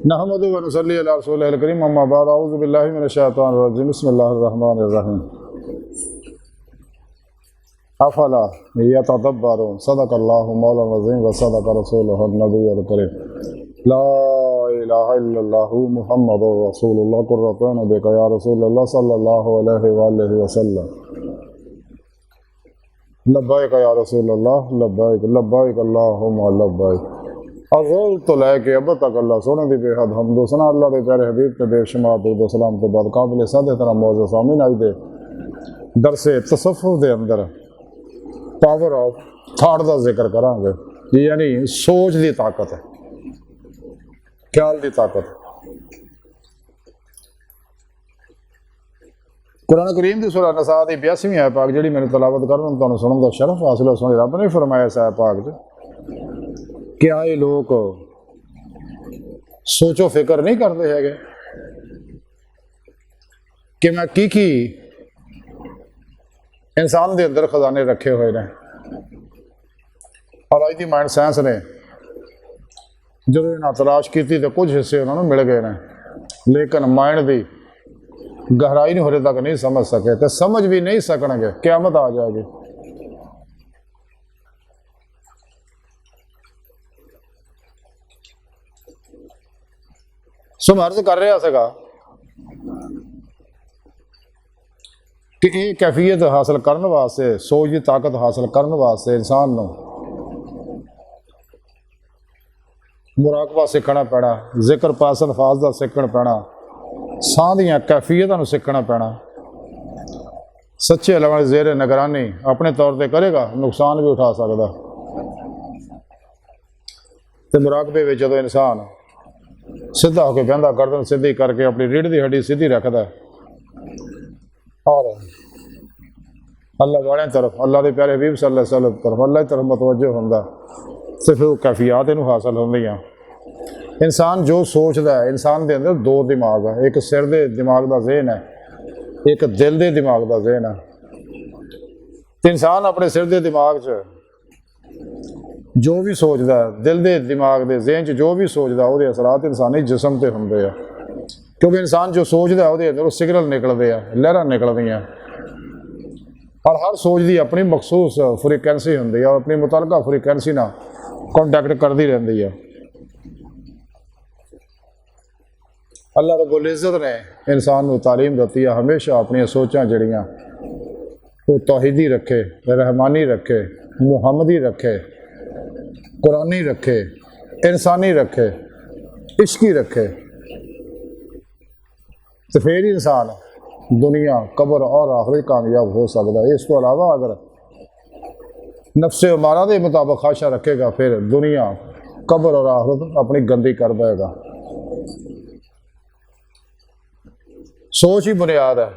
नहमदुहु व नुसल्ली अला रसूलिहिल करीम अम्मा बाद अऊज़ु बिल्लाहि मिनश शैतानिर रजीम बिस्मिल्लाहिर रहमानिर रहीम अफला यतदब्बरून सदक़ल्लाहु मौलाना अज़ीम व सदक़ रसूलुहुन नबियुल करीम ला इलाहा इल्लल्लाहु मुहम्मदुर रसूलुल्लाह कुर्रतु बिका या रसूलल्लाह सल्लल्लाहु अलैहि व आलिहि वसल्लम लब्बैक या रसूलल्लाह लब्बैक लब्बैक अल्लाहुम्मा लब्बैक। अज़ल तो लैके अब तक अल्लाह सोने दी बेहद हमदो सना अल्लाह दे प्यारे हबीब ते बेशुमार दुरूद व सलाम तो बाद काबिल सादे तरह मौजूद सामीन आज दे दरसे तसव्वुफ दे अंदर पावर ऑफ थाट का जिक्र करांगे, यानी सोच की ताकत है, ख्याल की ताकत। कुरान करीम की सूरह नसा की 82वीं आयत पाक जी मैंने तलावत करना तुहानूं सुनने का शरफ हासिल हो, रब ने फरमाया इस आयत पाक च कि आए लोग सोचो फिक्र नहीं करते है कि मैं की इंसान के अंदर खजाने रखे हुए हैं। और अज की माइंड साइंस ने जो इन्हें तलाश की तो कुछ हिस्से उन्होंने मिल गए हैं, लेकिन माइंड की गहराई नहीं होरे तक नहीं समझ सके तो समझ भी नहीं सकणगे, क़यामत आ जाएगी। सो मैं अर्ज कर रहा था कि ये कैफियत हासिल करने वास्ते, सोच की ताकत हासिल करने वास्ते इंसान को मुराकबा सीखना पैना, जिक्र पास अल्फाज का सीखना पैना, साह दियां कैफियतों सीखना पैना। सच्चे अल्लाह ज़ेर निगरानी अपने तौर पर करेगा नुकसान भी उठा सकता। तो मुराकबे में जो इंसान सीधा होकर बहता, गर्दन सीधी करके अपनी रीढ़ की हड्डी सीधी रखता और अल्लाह वाले तरफ, अल्लाह के प्यारे हबीब सल्लल्लाहु अलैहि वसल्लम तरफ, अल्लाह की तरफ मुतवज्जो होंदा, तो फिर कैफियत इनू हासिल होंदियां। इंसान जो सोचता है, इंसान के अंदर दो दिमाग है, एक सिर के दिमाग का ज़हन है, एक दिल के दिमाग का ज़हन है। तो इंसान अपने सिर के दिमाग च जो भी सोचता है, दिल के दिमाग के ज़हन च जो भी सोचता है, वो असरात इंसानी जिसम पर होंगे आ, क्योंकि इंसान जो सोचता है वो अंदर सिग्नल निकलते हैं, लहरां निकलदियां, और हर सोच की अपनी मखसूस फ्रीकुएंसी होंदी है और अपनी मुतलका फ्रीकुएंसी ना कॉन्टैक्ट करती रहती है। अल्लाह रब्बुल इज़्ज़त ने इंसान को तालीम दी है हमेशा अपनी सोचां जड़ियाँ वो तौहीदी रखे, रहमानी रखे, मुहम्मदी रखे, कुरानी रखे, इंसानी रखे, इश्की रखे, तो फिर इंसान दुनिया कब्र और आखिरत कामयाब हो सकता है। इसको अलावा अगर नफ्से उमारा के मुताबिक ख्वाहिशां रखेगा फिर दुनिया कब्र और आखिरत अपनी गंदी कर पाएगा। सोच ही बुनियाद है।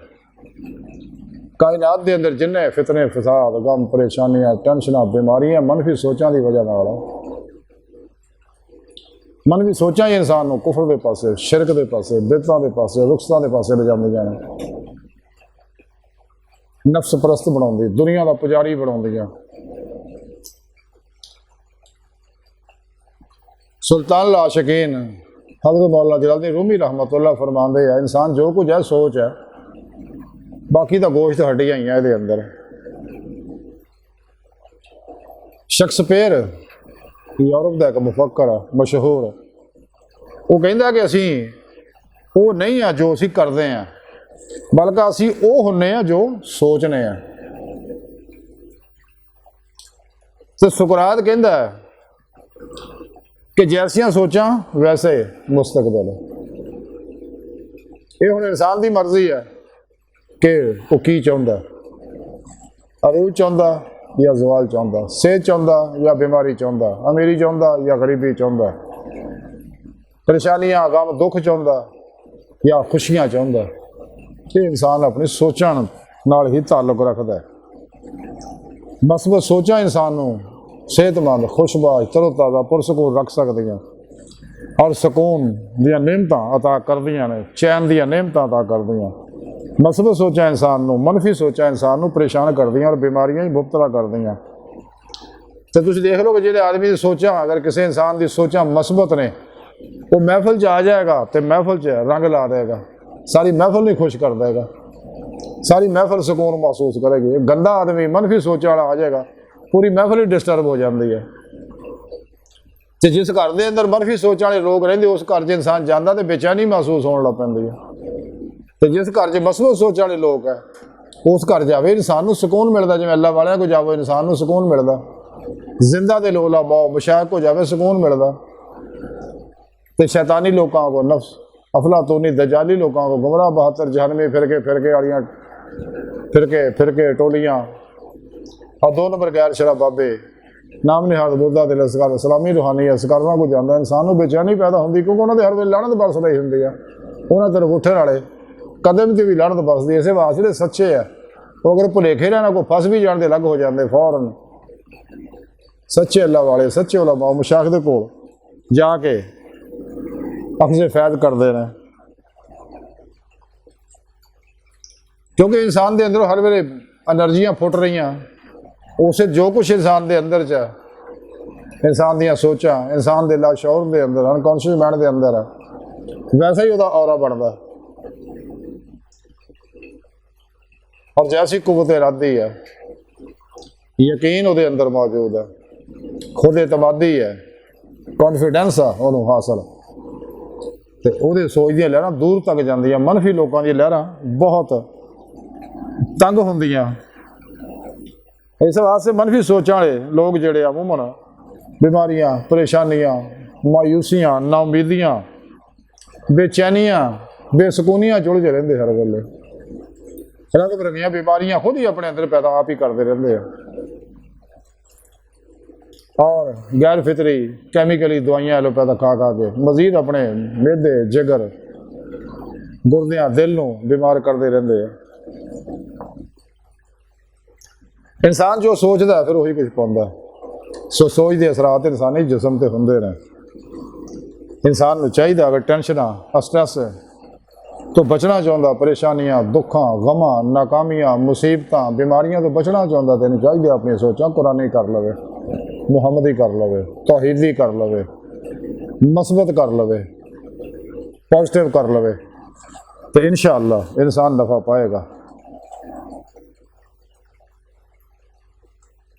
कायनात के अंदर जिन्ने फितने फसाद गम परेशानियां टेंशन बीमारियां मनफी सोचां की वजह नाल, मनफी सोचां ही इंसान को कुफर के पासे, शिरक के पासे, बिदअतां के पासे, रुखसां के पासे ले जांदियां ने, नफ्स परस्त बनाउंदी, दुनिया का पुजारी बनाउंदियां। सुल्तान आशिकीन हज़रत मौलाना जलालुद्दीन रूमी रहमतुल्लाह फरमांदे हैं, इंसान जो कुछ है सोच है, बाकी तो गोश्त हड्डियां ही हैं ये अंदर। शेक्सपियर यूरोप का एक मुफक्कर मशहूर, वो कहता कि असी वो नहीं है जो असी करते हैं, बल्कि असी वो होने हैं जो सोचने हैं। तो सुकरात कहता है कि जैसियां सोचां वैसे मुस्तकबिल। ये हुण इंसान की मर्जी है कि वो की चाहता, अरूज चाहता या जवाल चाहता, सेहत चाहता या बीमारी चाहता, अमीरी चाहता या गरीबी चाहता, परेशानियां गम दुख चाहता या खुशियां चाहता। ये इंसान अपनी सोचां नाल ही ताल्लुक रखता है। मसबत सोचां इंसान को सेहतमंद, खुशबाज, तरोताज़ा, पुरसकून रख सकदियां और सुकून दियां नेमतां अता करदियां ने, चैन दियां नेमतां अता करदियां। मसबत सोचा इंसान को, मनफी सोचा इंसान को परेशान करदियां और बीमारियां ही मुबतला करदियां। तो तुसीं देख लो कि जिहड़े आदमी की सोचां, अगर किसी इंसान की सोचां मसबत ने وہ محفل آ جائے گا تو محفل رنگ لا دے گا، ساری محفل نہیں خوش کر دے گا، ساری محفل سکون محسوس کرے گی۔ گندا آدمی منفی سوچ والا آ جائے گا، پوری محفل ہی ڈسٹرب ہو جاتی ہے۔ تو جس گھر دے اندر منفی سوچ والے لوگ رہندے اس گھر 'ਚ انسان جانا تو بےچینی محسوس ہونے لگ پیندی ہے۔ تو جس گھر 'ਚ مثبت سوچ والے لوگ ہے اس گھر جاوے انسان کو سکون ملتا، جی اللہ والوں کو جاوے انسان کو سکون ملتا، زندہ دل علماء مشائخ کو جاوے سکون ملتا۔ تو شیطانی لوگوں کو، نفس افلاطونی دجالی لوگوں کو، گمراہ 72 جہنمی فرقے والیاں فرقے ٹولیاں اور 2 نمبر غیر شرع بابے نام نہاد بودا دل اسکار اسلامی روحانی اسکاروں کو جانا، انسان کو بےچینی پیدا ہوتی کیونکہ انہوں نے ہر ویلے لعنت برس رہی ہوتی ہے، انہوں طرف اٹھن والے قدم کی بھی لعنت برستی۔ اسے واسطے جڑے سچے ہے وہ اگر بھلیکھے رہنا کو پھس بھی جان دے الگ ہو جاتے فوراً۔ سچے اللہ والے سچے علماء مشائخ دے کول جا کے اخذ فیض کرتے ہیں، کیونکہ انسان دے اندر ہر ویلے انرجیاں پھٹ رہی ہیں، اسے جو کچھ انسان دے اندر انسان دیاں سوچاں انسان دے لاشعور دے اندر انکانشیس مائنڈ دے اندر ہے، ویسا ہی وہ اورا بنتا ہے۔ اور جیسی قوت ارادی ہے، یقین وہ اندر موجود ہے، خود اعتمادی ہے، کانفیڈینس ہے انہوں حاصل، تو وہ سوچ دیا لہراں دور تک جاندیاں۔ منفی لوگوں کی لہراں بہت تنگ ہوندیاں، اس واسطے منفی سوچ والے لوگ جڑے عموماً بیماریاں پریشانیاں مایوسیاں ناامیدیاں بے چینیاں بے سکونیاں جڑ کے رہتے ہر ویلے، رنگ برنگیاں بیماریاں خود ہی اپنے اندر پیدا آپ ہی کرتے رہتے ہیں، اور غیر فطری کیمیکلی دوائیاں لوگ پیدا کھا کے مزید اپنے معدے جگر گردیاں دل نوں بیمار کرتے رہتے ہیں۔ انسان جو سوچتا ہے پھر وہی کچھ پاؤندا ہے، سوچ کے اثرات انسانی جسم تے ہوندے رہے۔ انسان کو چاہیے اگر ٹینشناں اسٹریس تو بچنا چاہتا، پریشانیاں دکھاں غماں ناکامیاں مصیبتاں بیماریاں تو بچنا چاہتا، تو انہیں چاہیے اپنی سوچاں قرآنی کر لوے، محمدی کر لوے، توحیدی کر لوے، مثبت کر لوے، پازیٹیو کر لوے، تو انشاءاللہ انسان نفع پائے گا۔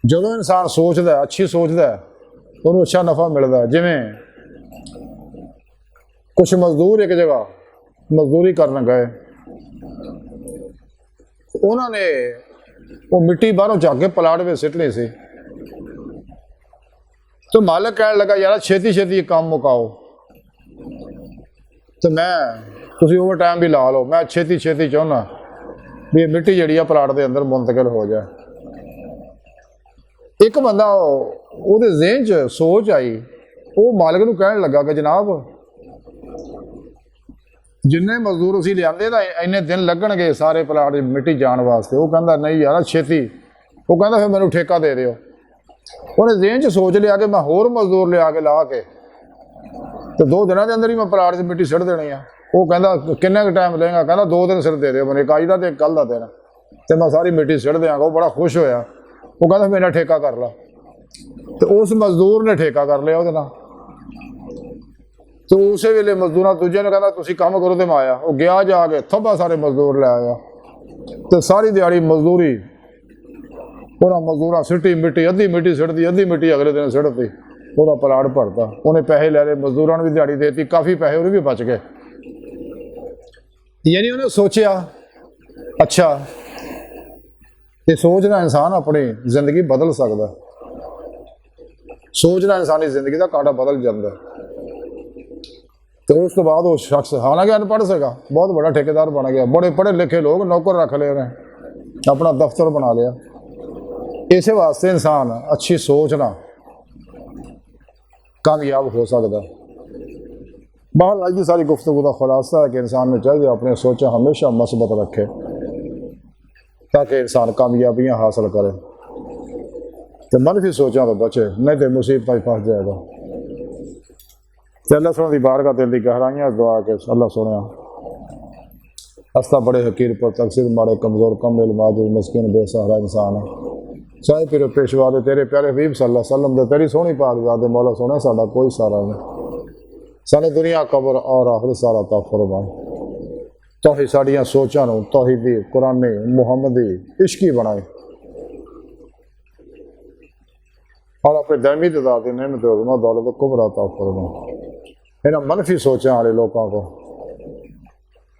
جدوں انسان سوچتا ہے اچھی سوچتا ہے انہوں اچھا نفع ملتا ہے۔ جویں کچھ مزدور ایک جگہ مزدوری کرنے گئے، انہوں نے وہ مٹی باہروں چک کے پلاٹ میں سٹنی سی، تو مالک کہنے لگا یار چھیتی یہ کام مکاؤ، تو تسی اوور ٹائم بھی لا لو، میں چھیتی چاہنا بھی یہ مٹی جڑی ہے پلاٹ دے اندر منتقل ہو جائے۔ ایک بندہ وہ ذہن چ سوچ آئی، وہ مالک نو کہنے لگا کہ جناب جن مزدور اسی لیا اینے دن لگن گے سارے پلاٹ مٹی جان واسطے، وہ کہندا نہیں یار چھیتی، وہ کہندا پھر مینوں ٹھیکہ دے دیو۔ انہیں ذہن چ سوچ لیا کہ میں ہور مزدور لیا کے لا کے تو 2 دنوں کے اندر ہی میں پلاٹ سے مٹی سٹ دینی ہے۔ وہ کہندا کنے کا ٹائم لے گا، کہندا 2 دن صرف دے دیو میں، ایک اج دا تے ایک کل دا دن، تے میں ساری مٹی سٹ دیاں گا۔ وہ بڑا خوش ہویا، وہ کہندا میرا ٹھیکہ کر لا، تو اس مزدور نے ٹھیکہ کر لیا وہ، تو اسی ویلے مزدوراں دوجے نے کہندا تسی کام کرو تے میں آیا، وہ گیا جا کے تھبا سارے مزدور لے آیا، تو ساری دیہڑی مزدوری پورا مزدوراں سٹی مٹی، ادھی مٹی سٹ دی ادھی مٹی اگلے دن سٹ دی، پورا پلاٹ بھرتا، انہیں پیسے لے لے مزدوراں نے بھی دیہڑی دیتی، کافی پیسے انہیں بھی بچ گئے۔ یعنی انہیں سوچیا اچھا یہ سوچنا انسان اپنی زندگی بدل سکتا ہے، سوچنا انسانی زندگی کا کانٹا بدل جاتا ہے۔ تو اس کے بعد وہ شخص حالانکہ ان پڑھ سکا بہت بڑا ٹھیکیدار بن گیا، بڑے پڑھے لکھے لوگ نوکر رکھ لے رہے ہیں، اپنا دفتر بنا لیا۔ اسی واسطے انسان اچھی سوچنا کامیاب ہو سکتا ہے۔ بہرحال آج کی ساری گفتگو کا خلاصہ ہے کہ انسان میں چاہیے اپنے سوچیں ہمیشہ مثبت رکھے تاکہ انسان کامیابیاں حاصل کرے، تو منفی سوچاں تو بچے، نہیں تو مصیبت پھنس جائے گا۔ تو اللہ سونے دی بارگاہ دل دی گہرائیاں دعا کہ اللہ سونے ہستا بڑے حقیر پر تقصیر مارے کمزور کم علم عاجز مسکین بے سہارا انسان ہے، چاہے پھر پیشوا دے تیرے پیارے حبیب صلی اللہ علیہ وسلم دے تیری سونی پاک ذات دے مولا سونے ساڈا کوئی سہارا نہیں، सानू दुनिया कबर और आखिरत सारा अता फरमा। तौहीद साड़ियां सोचां नूं तौहीदी कुरानी मुहम्मदी इश्की बनाए और अपने दरमी दाती नेमत दौलत कुबरा अता फरमा। इन्हां मनफी सोचां वाले लोगों को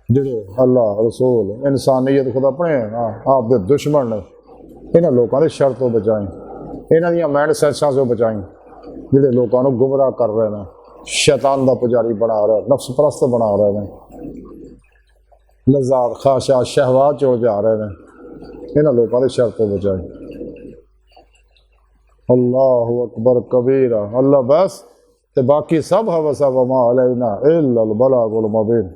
जिहड़े अल्लाह रसूल इंसानियत खुद अपने आप दे दुश्मन ने, इन्हां लोगों के शर तो बचाई, इन्हां दियां माइंड सेट्सां से बचाई जिहड़े लोगों को गुमराह कर रहे हैं, शैतान का पुजारी बना रहे, नफ्स परस्त बना रहे हैं, लज़्ज़ात ख्वाहिशात शहवात जो जा रहे हैं, इन्हां लोगों के शर तो बचाई। अल्लाहु अकबर कबीरा। अल्लाह बस ते बाकी सब हवसा वमा अलैना इल्लल बलागुल मुबीन।